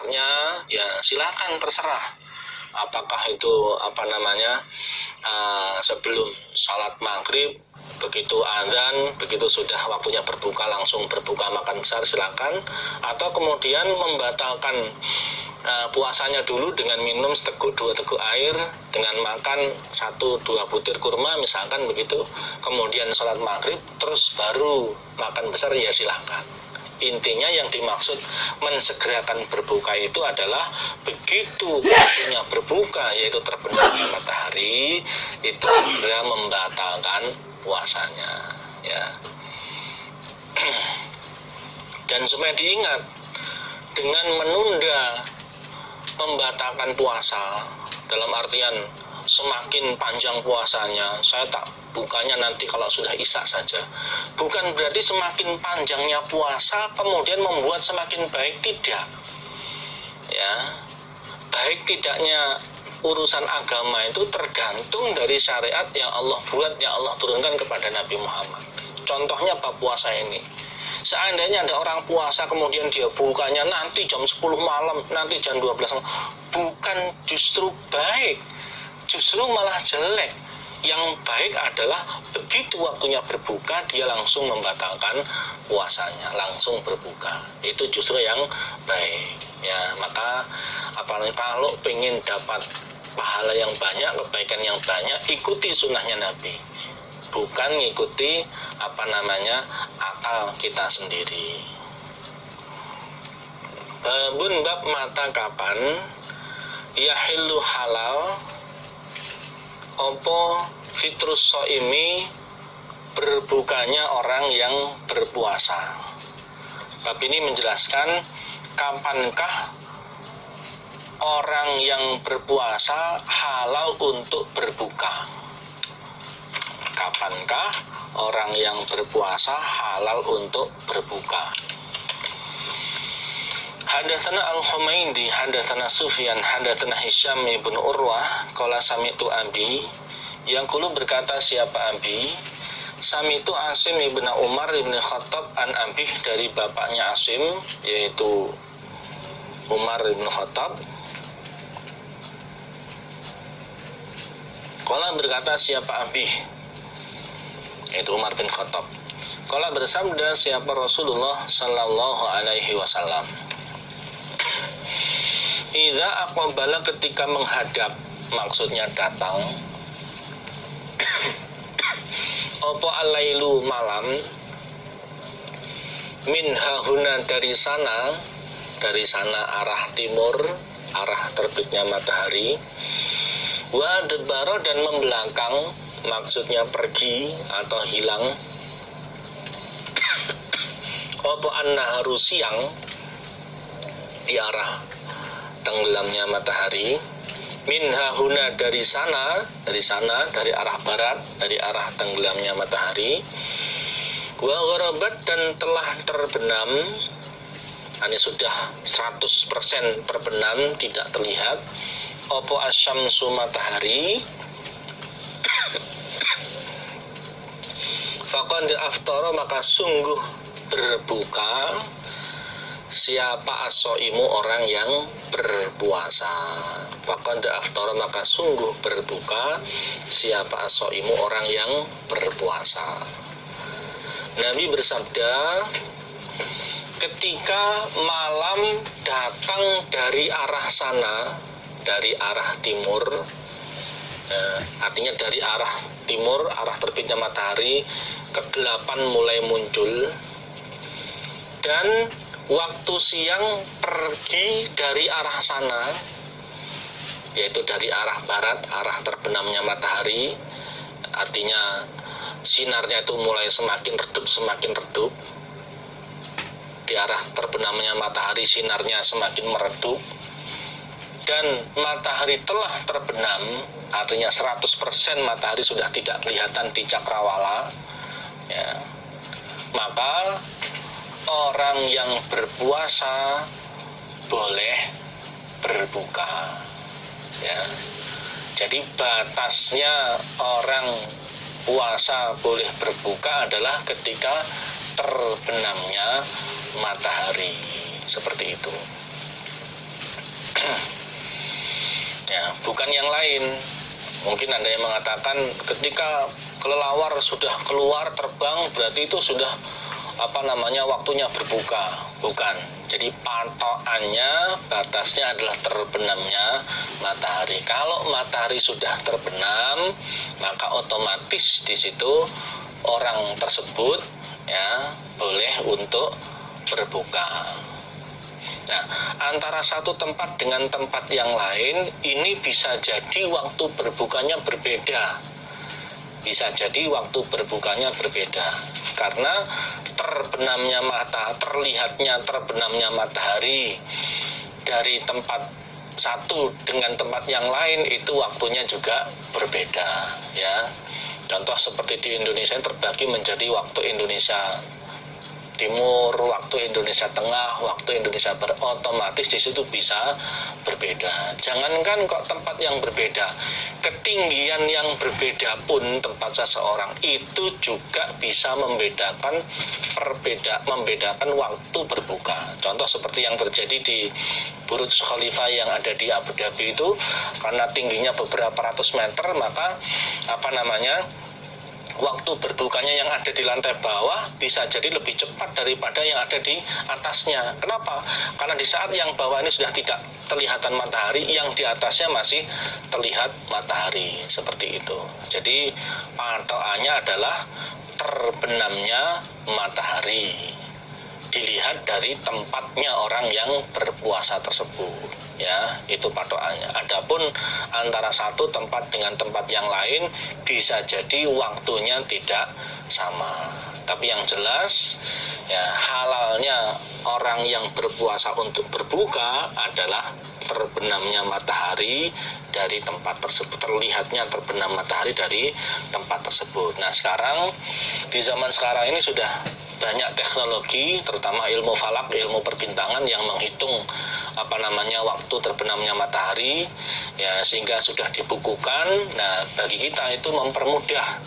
ya silakan, terserah. Apakah itu sebelum salat maghrib, begitu azan, begitu sudah waktunya berbuka langsung berbuka makan besar, silakan. Atau kemudian membatalkan puasanya dulu dengan minum seteguk 2 teguk air, dengan makan 1-2 butir kurma misalkan begitu, kemudian sholat maghrib terus baru makan besar, ya silahkan. Intinya yang dimaksud mensegerakan berbuka itu adalah begitu waktunya berbuka, yaitu terbenamnya matahari, itu segera membatalkan puasanya, ya. Dan supaya diingat, dengan menunda membatalkan puasa, dalam artian semakin panjang puasanya, saya tak bukanya nanti kalau sudah isya saja, bukan berarti semakin panjangnya puasa kemudian membuat semakin baik, tidak, ya. Baik tidaknya urusan agama itu tergantung dari syariat yang Allah buat, yang Allah turunkan kepada Nabi Muhammad. Contohnya bab puasa ini, seandainya ada orang puasa kemudian dia bukanya nanti jam 10 malam, nanti jam 12 malam, bukan justru baik, justru malah jelek. Yang baik adalah begitu waktunya berbuka, dia langsung membatalkan puasanya, langsung berbuka. Itu justru yang baik, ya. Maka kalau pengen dapat pahala yang banyak, kebaikan yang banyak, ikuti sunnahnya Nabi, bukan ngikuti akal kita sendiri. Babun bab mata kapan yahillu halal opo fitrus soimi berbukanya orang yang berpuasa. Bab ini menjelaskan kapankah orang yang berpuasa halal untuk berbuka. Kapankah orang yang berpuasa halal untuk berbuka? Hadatsana Al-Humaidi, hadatsana Sufyan, hadatsana Hisham ibn Urwah, qala sami'tu Abi, yang kulo berkata siapa Abi, sami'tu Asim ibn Umar ibn Khattab an Abi, dari bapaknya Asim yaitu Umar ibn Khattab. Qala berkata siapa Abi, yaitu Umar bin Khattab. Qala bersabda siapa Rasulullah sallallahu alaihi wasallam, idza aqbala, ketika menghadap, maksudnya datang, opo alailu, malam, min hahuna, dari sana arah timur, arah terbitnya matahari, wa debaro, dan membelakang, maksudnya pergi atau hilang, opo an-naharu, siang, di arah tenggelamnya matahari, min hahuna, dari sana dari arah barat, dari arah tenggelamnya matahari, wa gharabat, dan telah terbenam, ini sudah 100% terbenam, tidak terlihat, opo asyamsu, matahari, faqad aftara, maka sungguh berbuka siapa asoimu, orang yang berpuasa. Faqad aftara, maka sungguh berbuka siapa asoimu, orang yang berpuasa. Nabi bersabda, ketika malam datang dari arah sana, dari arah timur, artinya dari arah timur, arah terbitnya matahari, kegelapan mulai muncul, dan waktu siang pergi dari arah sana, yaitu dari arah barat, arah terbenamnya matahari, artinya sinarnya itu mulai semakin redup, di arah terbenamnya matahari sinarnya semakin meredup, dan matahari telah terbenam, artinya 100% matahari sudah tidak kelihatan di cakrawala, ya. Maka orang yang berpuasa boleh berbuka, ya. Jadi batasnya orang puasa boleh berbuka adalah ketika terbenamnya matahari, seperti itu. bukan yang lain. Mungkin ada yang mengatakan ketika kelelawar sudah keluar terbang berarti itu sudah waktunya berbuka. Bukan. Jadi patokannya, batasnya adalah terbenamnya matahari. Kalau matahari sudah terbenam, maka otomatis di situ orang tersebut ya boleh untuk berbuka. Nah, antara satu tempat dengan tempat yang lain ini bisa jadi waktu berbukanya berbeda. Bisa jadi waktu berbukanya berbeda. Karena terlihatnya terbenamnya matahari dari tempat satu dengan tempat yang lain itu waktunya juga berbeda ya. Contoh seperti di Indonesia terbagi menjadi waktu Indonesia Timur, waktu Indonesia Tengah, waktu Indonesia Barat, otomatis di situ bisa berbeda. Jangankan kok tempat yang berbeda, ketinggian yang berbeda pun tempat seseorang itu juga bisa membedakan waktu berbuka. Contoh seperti yang terjadi di Burj Khalifa yang ada di Abu Dhabi itu, karena tingginya beberapa ratus meter, maka waktu berbukanya yang ada di lantai bawah bisa jadi lebih cepat daripada yang ada di atasnya. Kenapa? Karena di saat yang bawah ini sudah tidak terlihatan matahari, yang di atasnya masih terlihat matahari. Seperti itu. Jadi patokannya adalah terbenamnya matahari. Dilihat dari tempatnya orang yang berpuasa tersebut. Ya, itu patokannya. Adapun antara satu tempat dengan tempat yang lain bisa jadi waktunya tidak sama. Tapi yang jelas ya, halalnya orang yang berpuasa untuk berbuka adalah terbenamnya matahari dari tempat tersebut, terlihatnya terbenam matahari dari tempat tersebut. Nah, sekarang di zaman sekarang ini sudah banyak teknologi, terutama ilmu falak, ilmu perbintangan yang menghitung waktu terbenamnya matahari ya, sehingga sudah dibukukan. Nah, bagi kita itu mempermudah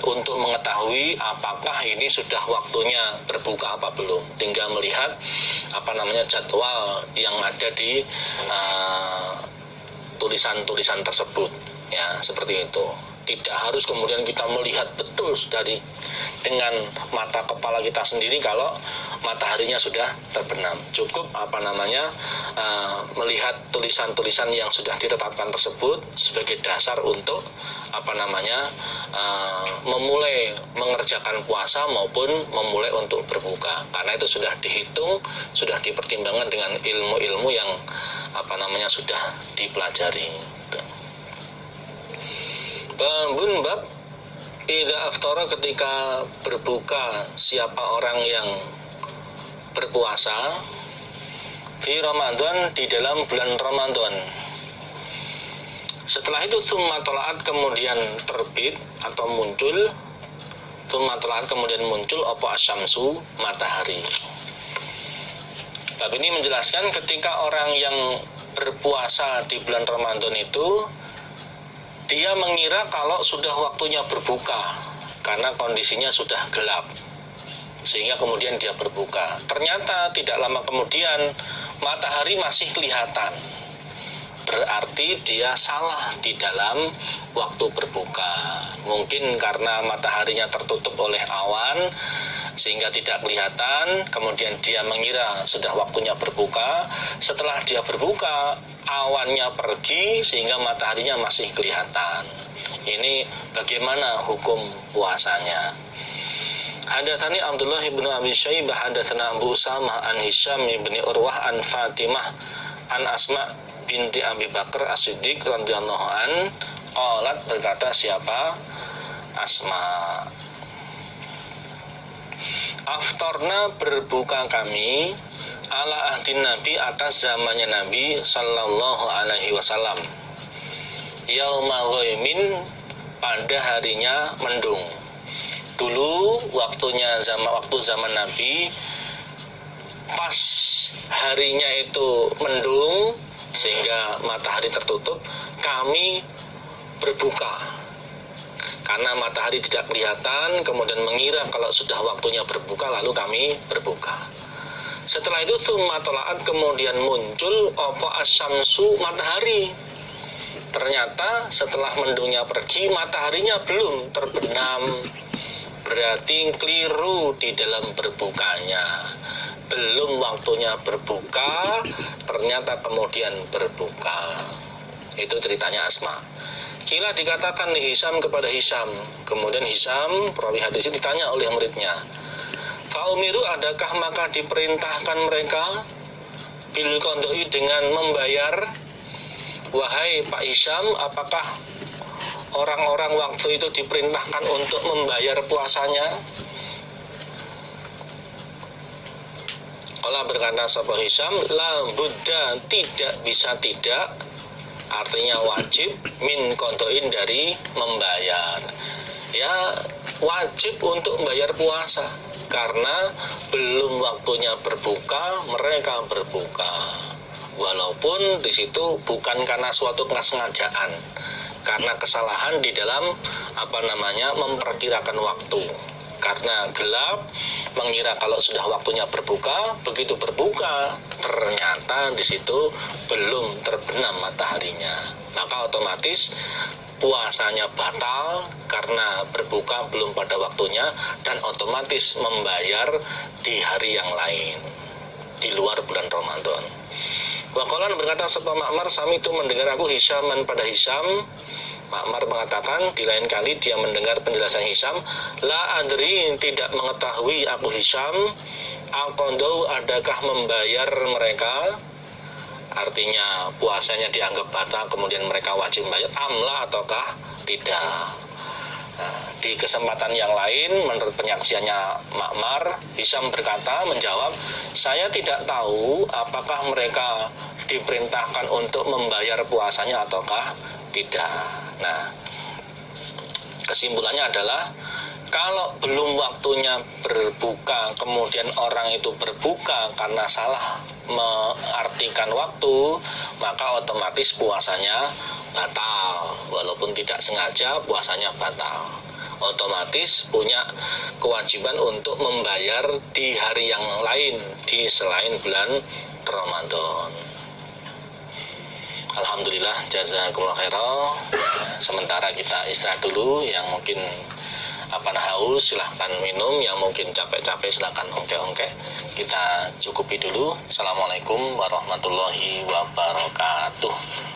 untuk mengetahui apakah ini sudah waktunya berbuka apa belum. Tinggal melihat jadwal yang ada di tulisan-tulisan tersebut ya, seperti itu. Tidak harus kemudian kita melihat betul dengan mata kepala kita sendiri kalau mataharinya sudah terbenam. Cukup melihat tulisan-tulisan yang sudah ditetapkan tersebut sebagai dasar untuk memulai mengerjakan puasa maupun memulai untuk berbuka. Karena itu sudah dihitung, sudah dipertimbangkan dengan ilmu-ilmu yang sudah dipelajari. Babun bab idza aftara, ketika berbuka siapa orang yang berpuasa di Ramadan, di dalam bulan Ramadan. Setelah itu tsumma tola'at, kemudian terbit atau muncul, tsumma tola'at, kemudian muncul apa asyamsu, matahari. Bab ini menjelaskan ketika orang yang berpuasa di bulan Ramadan itu dia mengira kalau sudah waktunya berbuka karena kondisinya sudah gelap, sehingga kemudian dia berbuka. Ternyata tidak lama kemudian matahari masih kelihatan. Berarti dia salah di dalam waktu berbuka. Mungkin karena mataharinya tertutup oleh awan sehingga tidak kelihatan, kemudian dia mengira sudah waktunya berbuka. Setelah dia berbuka, awannya pergi sehingga mataharinya masih kelihatan. Ini bagaimana hukum puasanya? Hadatsani Abdullah bin Abi Syaibah hadatsana Abu Usamah an Hisham bin Urwah an Fatimah an Asma binti Abi Bakar As-Siddiq radhiyallahu an qalat, berkata siapa? Asma. Aftarna, berbuka kami, ala ahdin Nabi, atas zamannya Nabi sallallahu alaihi wasallam, yauma ghaimin, pada harinya mendung. Dulu waktu zaman Nabi, pas harinya itu mendung sehingga matahari tertutup, kami berbuka. Karena matahari tidak kelihatan, kemudian mengira kalau sudah waktunya berbuka, lalu kami berbuka. Setelah itu tsumma tola'at, kemudian muncul apa asyamsu, matahari. Ternyata setelah mendungnya pergi, mataharinya belum terbenam. Berarti keliru di dalam berbukanya. Belum waktunya berbuka, ternyata kemudian berbuka. Itu ceritanya Asma. Kila dikatakan Hisam kepada Hisam. Kemudian Hisam, perawi hadis itu, ditanya oleh muridnya, Faumiru, adakah maka diperintahkan mereka bil qadai, dengan membayar? Wahai Pak Hisam, apakah orang-orang waktu itu diperintahkan untuk membayar puasanya? Allah berkata sapa Hisam, la buddha, tidak bisa tidak, artinya wajib, min qadain, dari membayar. Ya, wajib untuk membayar puasa karena belum waktunya berbuka, mereka berbuka. Walaupun di situ bukan karena suatu kesengajaan, karena kesalahan di dalam memperkirakan waktu. Karena gelap, mengira kalau sudah waktunya berbuka, begitu berbuka ternyata di situ belum terbenam mataharinya, maka otomatis puasanya batal karena berbuka belum pada waktunya, dan otomatis membayar di hari yang lain di luar bulan Ramadan. Waqalan berkata sapa Ma'mar, sami itu mendengar aku Hisyaman pada Hisam. Ma'mar mengatakan di lain kali dia mendengar penjelasan Hisam, la adri, tidak mengetahui aku Hisam, aqadau, adakah membayar mereka, artinya puasanya dianggap batal kemudian mereka wajib membayar, amla ataukah tidak. Nah, di kesempatan yang lain menurut penyaksiannya Ma'mar, Hisam berkata, menjawab, saya tidak tahu apakah mereka diperintahkan untuk membayar puasanya ataukah tidak. Nah, kesimpulannya adalah kalau belum waktunya berbuka kemudian orang itu berbuka karena salah mengartikan waktu, maka otomatis puasanya batal. Walaupun tidak sengaja, puasanya batal. Otomatis punya kewajiban untuk membayar di hari yang lain, di selain bulan Ramadan. Alhamdulillah, jazakumullah khairan. Sementara kita istirahat dulu, yang mungkin haus silahkan minum, yang mungkin capek-capek silahkan ongke-ongke. Kita cukupi dulu. Assalamualaikum warahmatullahi wabarakatuh.